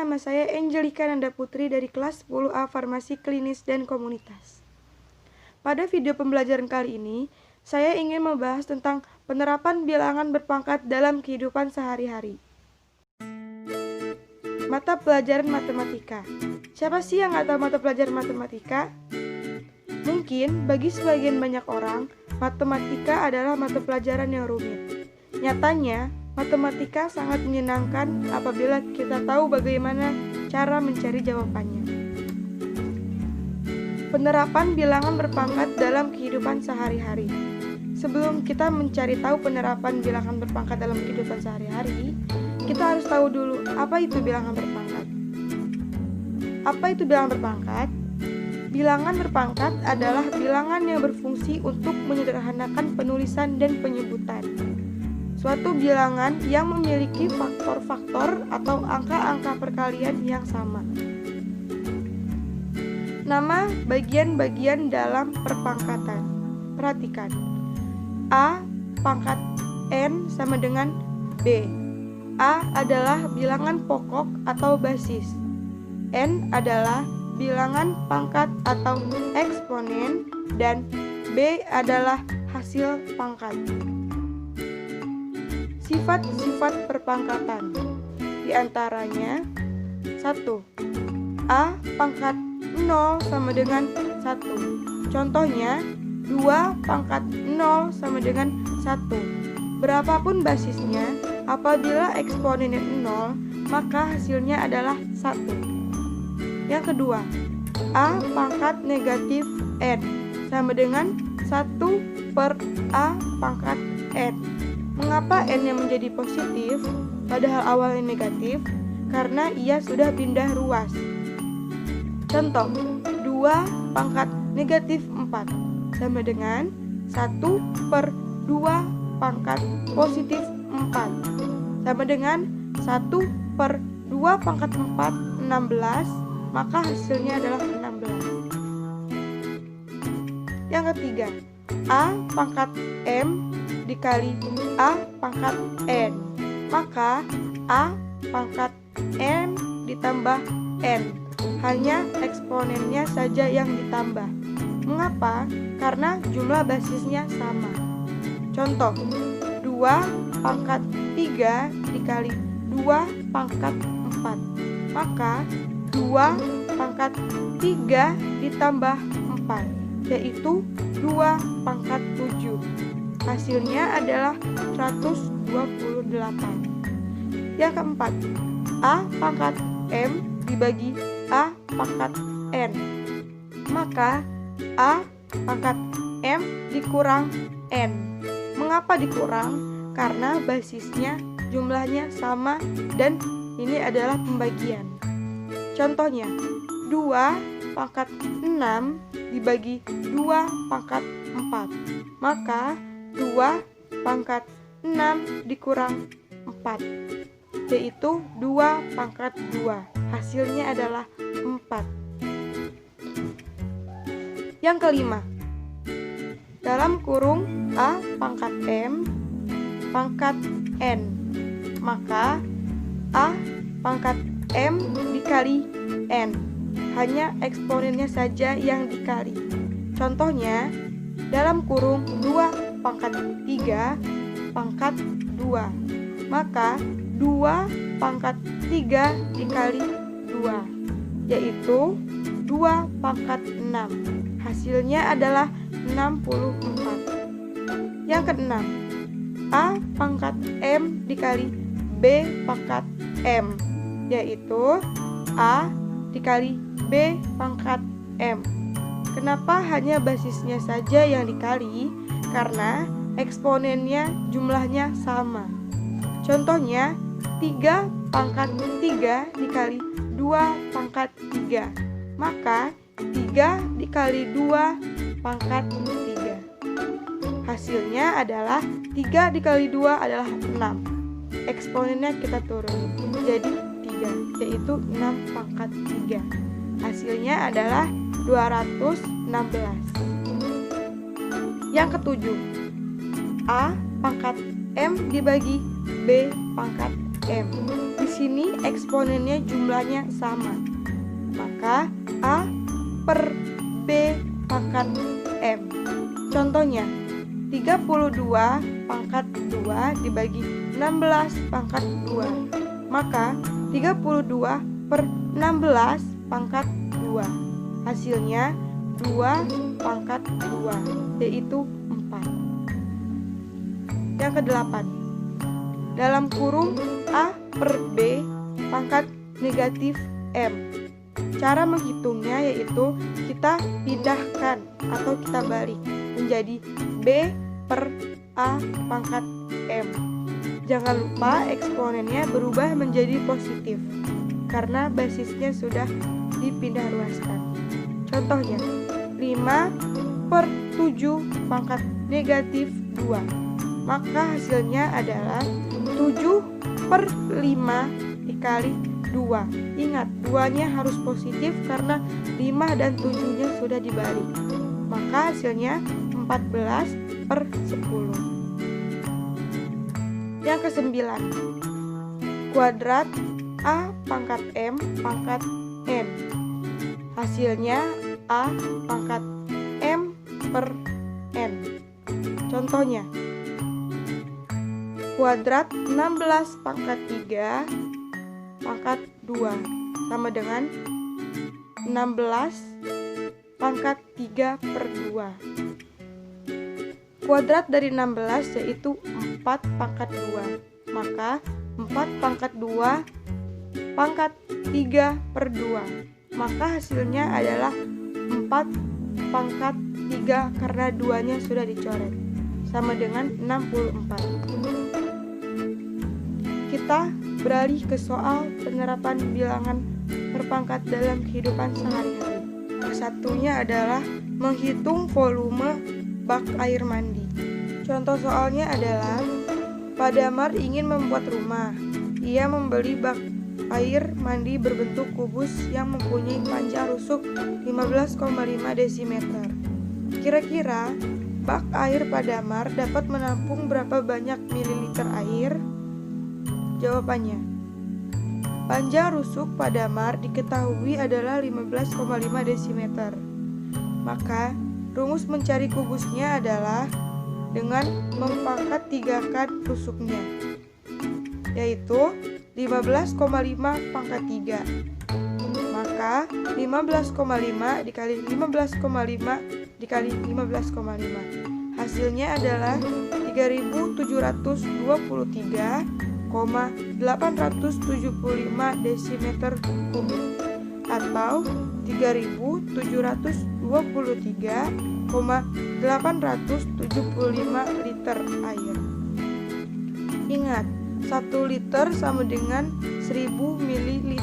nama saya Angelika Nanda Putri dari kelas 10A Farmasi Klinis dan Komunitas. Pada video pembelajaran kali ini, saya ingin membahas tentang penerapan bilangan berpangkat dalam kehidupan sehari-hari. Mata pelajaran matematika. Siapa sih yang nggak tahu mata pelajaran matematika? Mungkin bagi sebagian banyak orang, matematika adalah mata pelajaran yang rumit. Nyatanya, matematika sangat menyenangkan apabila kita tahu bagaimana cara mencari jawabannya. Penerapan bilangan berpangkat dalam kehidupan sehari-hari. Sebelum kita mencari tahu penerapan bilangan berpangkat dalam kehidupan sehari-hari, kita harus tahu dulu apa itu bilangan berpangkat. Apa itu bilangan berpangkat? Bilangan berpangkat adalah bilangan yang berfungsi untuk menyederhanakan penulisan dan penyebutan. Suatu bilangan yang memiliki faktor-faktor atau angka-angka perkalian yang sama. Nama bagian-bagian dalam perpangkatan. Perhatikan. A pangkat N sama dengan B. A adalah bilangan pokok atau basis. N adalah bilangan pangkat atau eksponen dan B adalah hasil pangkat. Sifat-sifat perpangkatan. Di antaranya 1. A pangkat 0 sama dengan 1. Contohnya 2 pangkat 0 sama dengan 1. Berapapun basisnya, apabila eksponennya 0, maka hasilnya adalah 1. Yang kedua, A pangkat negatif N sama dengan 1 per A pangkat N. Mengapa N-nya menjadi positif, padahal awalnya negatif? Karena ia sudah pindah ruas. Contoh, 2 pangkat negatif 4 sama dengan 1 per 2 pangkat positif 4 sama dengan 1 per 2 pangkat 4, 16, maka hasilnya adalah 16. Yang ketiga, A pangkat M dikali A pangkat N, maka A pangkat M ditambah N, hanya eksponennya saja yang ditambah. Mengapa? Karena jumlah basisnya sama. Contoh, 2 pangkat 3 dikali 2 pangkat 4, maka 2 pangkat 3 ditambah 4, yaitu 2 pangkat 7. Hasilnya adalah 128. Yang keempat, A pangkat M dibagi A pangkat N, maka A pangkat M dikurang N. Mengapa dikurang? Karena basisnya jumlahnya sama dan ini adalah pembagian. Contohnya, 2 pangkat 6 dibagi 2 pangkat 4, maka 2 pangkat 6 dikurang 4, yaitu 2 pangkat 2. Hasilnya adalah 4. Yang kelima, dalam kurung A pangkat M pangkat N, maka A pangkat M dikali N, hanya eksponennya saja yang dikali. Contohnya, dalam kurung 2 pangkat 3 pangkat 2, maka 2 pangkat 3 dikali 2, yaitu 2 pangkat 6. Hasilnya adalah 64. Yang keenam, A pangkat M dikali B pangkat M, yaitu A dikali B pangkat M. Kenapa hanya basisnya saja yang dikali? Karena eksponennya jumlahnya sama. Contohnya, 3 pangkat 3 dikali 2 pangkat 3, maka 3 dikali 2 pangkat 3. Hasilnya adalah 3 dikali 2 adalah 6. Eksponennya kita turunin jadi 3, yaitu 6 pangkat 3. Hasilnya adalah 216. Yang ketujuh, A pangkat M dibagi B pangkat M. sini eksponennya jumlahnya sama. Maka A per B pangkat M. Contohnya, 32 pangkat 2 dibagi 16 pangkat 2. Maka 32 per 16 pangkat 2. Hasilnya 2 pangkat 2, yaitu 4. Yang ke-8. Dalam kurung A per B pangkat negatif M. Cara menghitungnya yaitu kita pindahkan atau kita balik menjadi B per A pangkat M. Jangan lupa eksponennya berubah menjadi positif karena basisnya sudah dipindah ruaskan. Contohnya, 5 per 7 pangkat negatif 2. Maka hasilnya adalah 7 per 5 dikali 2. Ingat, 2-nya harus positif karena 5 dan 7-nya sudah dibalik. Maka hasilnya 14 per 10. Yang ke-9. Kuadrat A pangkat M pangkat N. Hasilnya A pangkat M per N. Contohnya, kuadrat 16 pangkat 3 pangkat 2 sama dengan 16 pangkat 3 per 2. Kuadrat dari 16 yaitu 4 pangkat 2. Maka 4 pangkat 2 pangkat 3 per 2. Maka hasilnya adalah 4 pangkat 3 karena 2-nya sudah dicoret. Sama dengan 64. Kita beralih ke soal penerapan bilangan berpangkat dalam kehidupan sehari-hari. Satunya adalah menghitung volume bak air mandi. Contoh soalnya adalah Pak Damar ingin membuat rumah. Ia membeli bak air mandi berbentuk kubus yang mempunyai panjang rusuk 15,5 desimeter. Kira-kira bak air Pak Damar dapat menampung berapa banyak mililiter air? Jawabannya, panjang rusuk Pak Damar diketahui adalah 15,5 desimeter. Maka rumus mencari kubusnya adalah dengan mempangkat 3-kan rusuknya, yaitu 15,5 pangkat 3. Maka 15,5 dikali 15,5 dikali 15,5. Hasilnya adalah 3723,875 desimeter kubik atau 3723,875 liter air. Ingat, 1 liter sama dengan 1000 ml,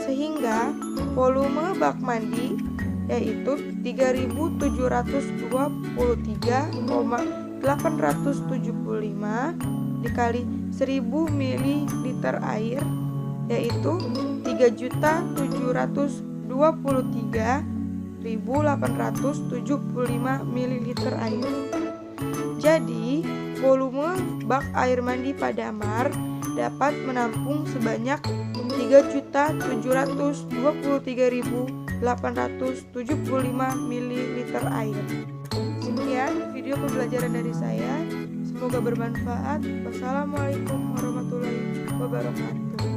sehingga volume bak mandi yaitu 3723,875 dikali 1000 ml air yaitu 3.723.875 ml air. Jadi, volume bak air mandi Pak Damar dapat menampung sebanyak 3.723.875 ml air. Sekian video pembelajaran dari saya. Semoga bermanfaat. Wassalamualaikum warahmatullahi wabarakatuh.